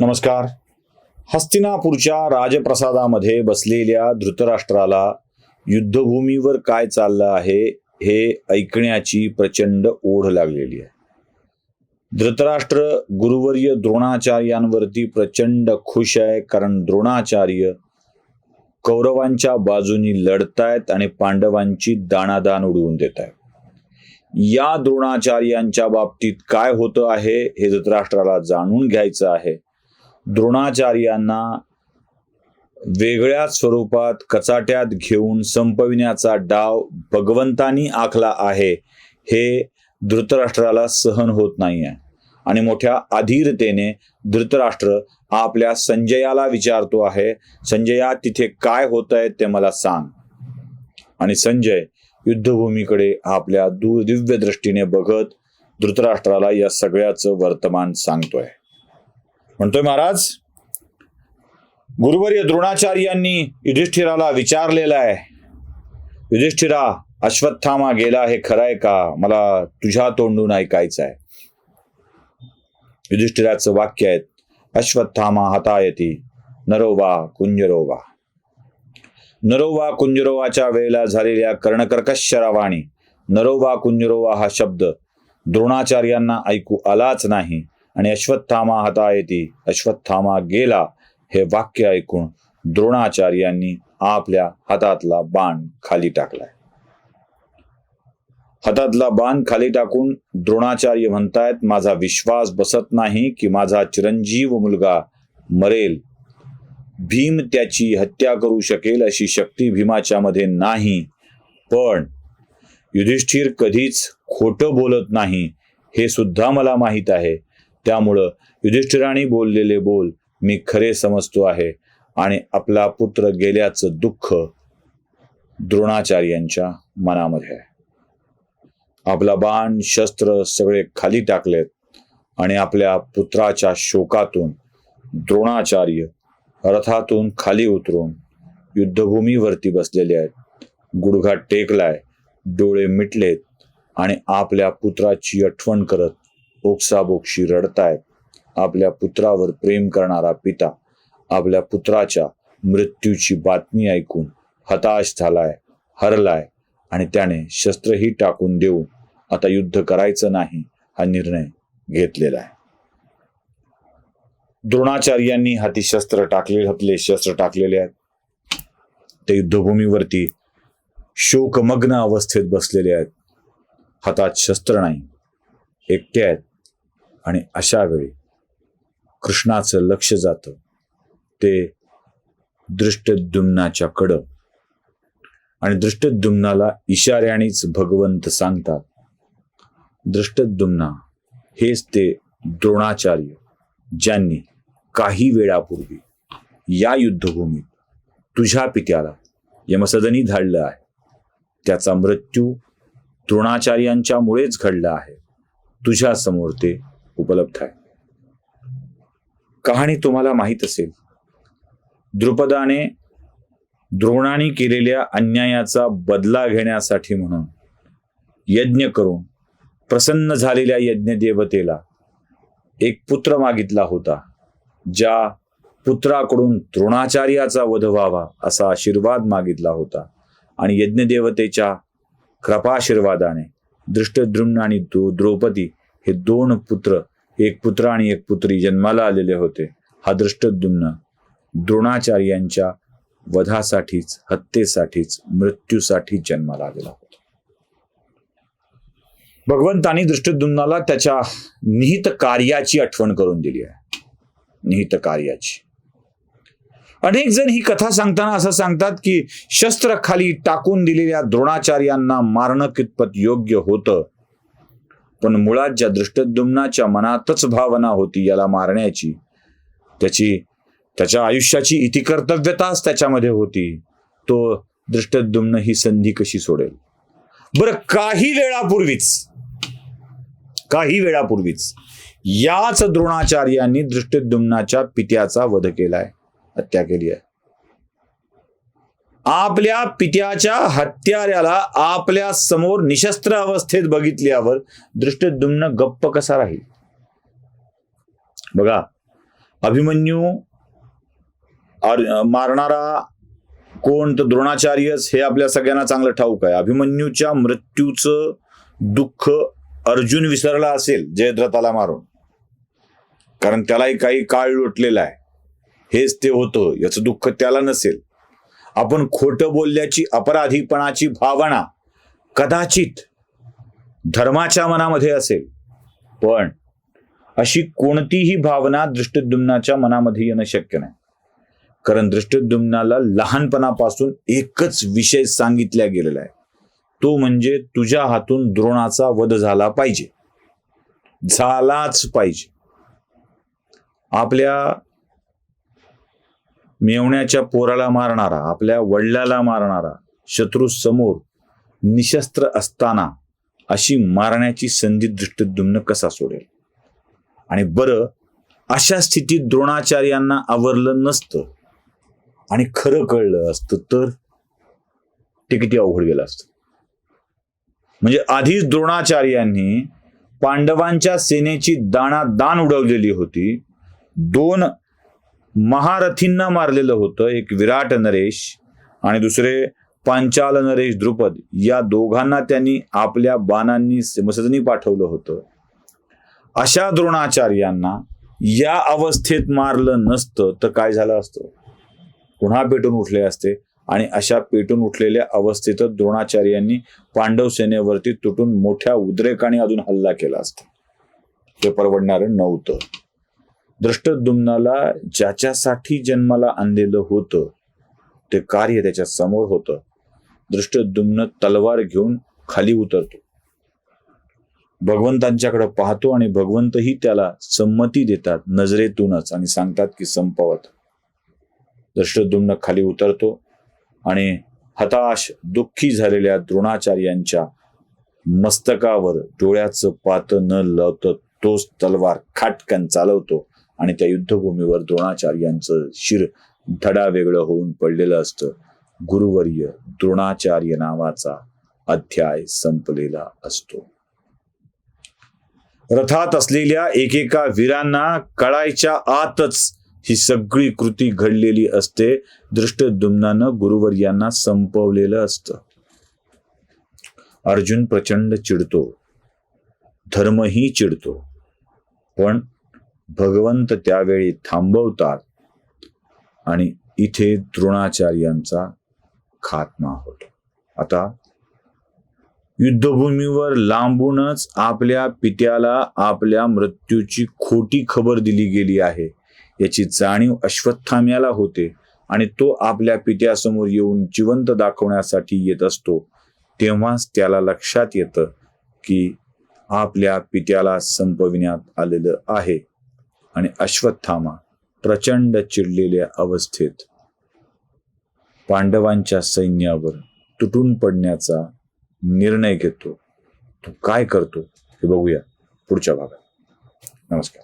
नमस्कार. हस्तिनापूरच्या राजप्रसादामध्ये बसलेल्या धृतराष्ट्राला युद्धभूमीवर काय चाललं आहे हे ऐकण्याची प्रचंड ओढ लागलेली आहे. धृतराष्ट्र गुरुवर्य द्रोणाचार्यांवरती प्रचंड खुश आहे, कारण द्रोणाचार्य कौरवांच्या बाजूनी लढतायत आणि पांडवांची दाणादाण उडवून देत आहेत. या द्रोणाचार्यांच्या बाबतीत काय होतं आहे हे धृतराष्ट्राला जाणून घ्यायचं आहे. द्रोणाचार्यांना वेगळ्याच स्वरूपात कचाट्यात घेऊन संपविण्याचा डाव भगवंतानी आखला आहे हे धृतराष्ट्राला सहन होत नाही आहे. आणि मोठ्या अधीरतेने धृतराष्ट्र आपल्या संजयाला विचारतो आहे, संजया तिथे काय होतंय ते मला सांग. आणि संजय युद्धभूमीकडे आपल्या दिव्य दृष्टीने बघत धृतराष्ट्राला या सगळ्याचं वर्तमान सांगतोय. म्हणतोय, महाराज, गुरुवर्य द्रोणाचार्यांनी युधिष्ठिराला विचारलेलं आहे, युधिष्ठिरा, अश्वत्थामा गेला हे खरं आहे का? मला तुझ्या तोंडून ऐकायचं आहे. युधिष्ठिराचं वाक्य आहे, अश्वत्थामा हतायती नरोवा कुंजरोवा. नरोवा कुंजरोवाच्या वेळेला झालेल्या कर्णकर्कश रावाणी नरोवा कुंजरोवा हा शब्द द्रोणाचार्यांना ऐकू आलाच नाही. आणि अश्वत्थामा हतायती, अश्वत्थामा गेला हे वाक्य ऐकून द्रोणाचार्यांनी आपल्या हातातला बाण खाली टाकलाय. हातातला बाण खाली टाकून द्रोणाचार्य म्हणतायत, माझा विश्वास बसत नाही की माझा चिरंजीव मुलगा मरेल. भीम त्याची हत्या करू शकेल अशी शक्ती भीमाच्या मध्ये नाही, पण युधिष्ठिर कधीच खोटं बोलत नाही हे सुद्धा मला माहीत आहे. त्यामुळं युधिष्ठिराने बोललेले बोल मी खरे समजतो आहे. आणि आपला पुत्र गेल्याचं दुःख द्रोणाचार्यांच्या मनामध्ये आहे. आपला बाण शस्त्र सगळे खाली टाकलेत आणि आपल्या पुत्राच्या शोकातून द्रोणाचार्य रथातून खाली उतरून युद्धभूमीवरती बसलेले आहेत. गुडघा टेकलाय, डोळे मिटलेत आणि आपल्या पुत्राची आठवण करत ओक्साबोक्षी रडतायत. आपल्या पुत्रावर प्रेम करणारा पिता आपल्या पुत्राच्या मृत्यूची बातमी ऐकून हताश झालाय, हरलाय आणि त्याने शस्त्रही टाकून देऊन आता युद्ध करायचं नाही हा निर्णय घेतलेला आहे. द्रोणाचार्यांनी हाती शस्त्र टाकलेले आहेत. ते युद्धभूमीवरती शोकमग्न अवस्थेत बसलेले आहेत. हातात शस्त्र नाही, एकटे आहेत. आणि अशा वेळी कृष्णाचं लक्ष जातं ते धृष्टद्युम्नाच्या कडं. आणि धृष्टद्युम्नाला इशाऱ्यानेच भगवंत सांगतात, धृष्टद्युम्ना हेच ते द्रोणाचार्य ज्यांनी काही वेळापूर्वी या युद्धभूमीत तुझ्या पित्याला यमसदनी धाडलं आहे. त्याचा मृत्यू द्रोणाचार्यांच्यामुळेच घडला आहे. तुझ्या समोर ते उपलब्ध आहे. कहाणी तुम्हाला माहीत असेल, द्रुपदाने द्रोणाने केलेल्या अन्यायाचा बदला घेण्यासाठी म्हणून यज्ञ करून प्रसन्न झालेल्या यज्ञदेवतेला एक पुत्र मागितला होता. ज्या पुत्राकडून द्रोणाचार्याचा वध व्हावा असा आशीर्वाद मागितला होता. आणि यज्ञदेवतेच्या कृपाशीर्वादाने धृष्टद्युम्न आणि द्रौपदी हे दोन पुत्र, एक पुत्र आणि एक पुत्री जन्माला आलेले होते. हा धृष्टद्युम्न द्रोणाचार्यांच्या वधासाठीच, हत्येसाठीच, मृत्यूसाठी जन्माला आलेला होता. भगवंतानी धृष्टद्युम्नाला त्याच्या निहित कार्याची आठवण करून दिली आहे. निहित कार्याची. अनेक जण ही कथा सांगताना असं सांगतात की शस्त्र खाली टाकून दिलेल्या द्रोणाचार्यांना मारणं कितपत योग्य होतं. पण मुळात ज्या धृष्टद्युम्नाच्या मनातच भावना होती याला मारण्याची, त्याच्या आयुष्याची इतिकर्तव्यताच त्याच्यामध्ये होती, तो धृष्टद्युम्न ही संधी कशी सोडेल? बरं, काही वेळापूर्वीच याच द्रोणाचार्यांनी धृष्टद्युम्नाच्या पित्याचा वध केलाय, हत्या केली आहे. आपल्या पित्याच्या हत्याऱ्याला आपल्या समोर निशस्त्र अवस्थेत बघितल्यावर धृष्टद्युम्न गप्प कसा राहील? बघा, अभिमन्यू मारणारा कोण तर द्रोणाचार्यच हे आपल्या सगळ्यांना चांगलं ठाऊक आहे. अभिमन्यूच्या मृत्यूचं दुःख अर्जुन विसरला असेल जयद्रथाला मारून, कारण त्यालाही काही काळ लोटलेला आहे. हेच ते होतं याचं दुःख त्याला नसेल. आपण खोटं बोलल्याची अपराधीपणाची भावना कदाचित धर्माच्या मनामध्ये असेल, पण अशी कोणतीही भावना दृष्टद्युम्नाच्या मनामध्ये येणं शक्य नाही. कारण दृष्टद्युम्नाला लहानपणापासून एकच विषय सांगितला गेलेला आहे, तो म्हणजे तुझ्या हातून द्रोणाचा वध झाला पाहिजे, झालाच पाहिजे. आपल्या मेवण्याच्या पोराला मारणारा, आपल्या वडिलाला मारणारा शत्रू समोर निशस्त्र असताना अशी मारण्याची संधी दृष्टद्युम्न कसा सोडेल? आणि बरं, अशा स्थितीत द्रोणाचार्यांना आवरलं नसतं आणि खरं कळलं असतं तर ते किती अवघड गेलं असतं. म्हणजे आधीच द्रोणाचार्यांनी पांडवांच्या सेनेची दाणादाण उडवलेली होती. 2 महारथींना मारलेलं होतं, एक विराट नरेश आणि दुसरे पांचाल नरेश द्रुपद. या दोघांना त्यांनी आपल्या बाणांनी समसदनी पाठवलं होतं. अशा द्रोणाचार्यांना या अवस्थेत मारलं नसतं तर काय झालं असतं? पुन्हा पेटून उठले असते आणि अशा पेटून उठलेल्या अवस्थेत द्रोणाचार्यांनी पांडव सेनेवरती तुटून मोठ्या उद्रेकाने अजून हल्ला केला असता. ते परवडणारं नव्हतं. दृष्टद्युम्नाला ज्याच्यासाठी जन्माला आणलेलं होतं ते कार्य त्याच्या समोर होतं. दृष्टद्युम्न तलवार घेऊन खाली उतरतो, भगवंतांच्याकडे पाहतो आणि भगवंतही त्याला संमती देतात नजरेतूनच आणि सांगतात की संपवत. दृष्टद्युम्न खाली उतरतो आणि हताश दुःखी झालेल्या द्रोणाचार्यांच्या मस्तकावर डोळ्याचं पातं न लावतं तोच तलवार खाटकन चालवतो आणि त्या युद्धभूमीवर द्रोणाचार्यांचं शिर धडा वेगळं होऊन पडलेलं असतं. गुरुवर्य द्रोणाचार्य नावाचा अध्याय संपलेला असतो. रथात असलेल्या एकेका वीरांना कळायच्या आतच ही सगळी कृती घडलेली असते. दृष्टद्युम्नानं गुरुवर्यांना संपवलेलं असतं. अर्जुन प्रचंड चिडतो, धर्मही चिडतो, पण भगवंत त्यावेळी थांबवतात आणि इथे द्रोणाचार्यांचा खात्मा होतो. आता युद्धभूमीवर लांबूनच आपल्या पित्याला आपल्या मृत्यूची खोटी खबर दिली गेली आहे याची जाणीव अश्वत्थाम्याला होते आणि तो आपल्या पित्यासमोर येऊन जिवंत दाखवण्यासाठी येत असतो. तेव्हाच त्याला लक्षात येतं की आपल्या पित्याला संपविण्यात आलेलं आहे आणि अश्वत्थामा प्रचंड चिडलेल्या अवस्थेत पांडवांच्या सैन्यावर तुटून पडण्याचा निर्णय घेतो. तो काय करतो हे बघूया पुढच्या भागात. नमस्कार.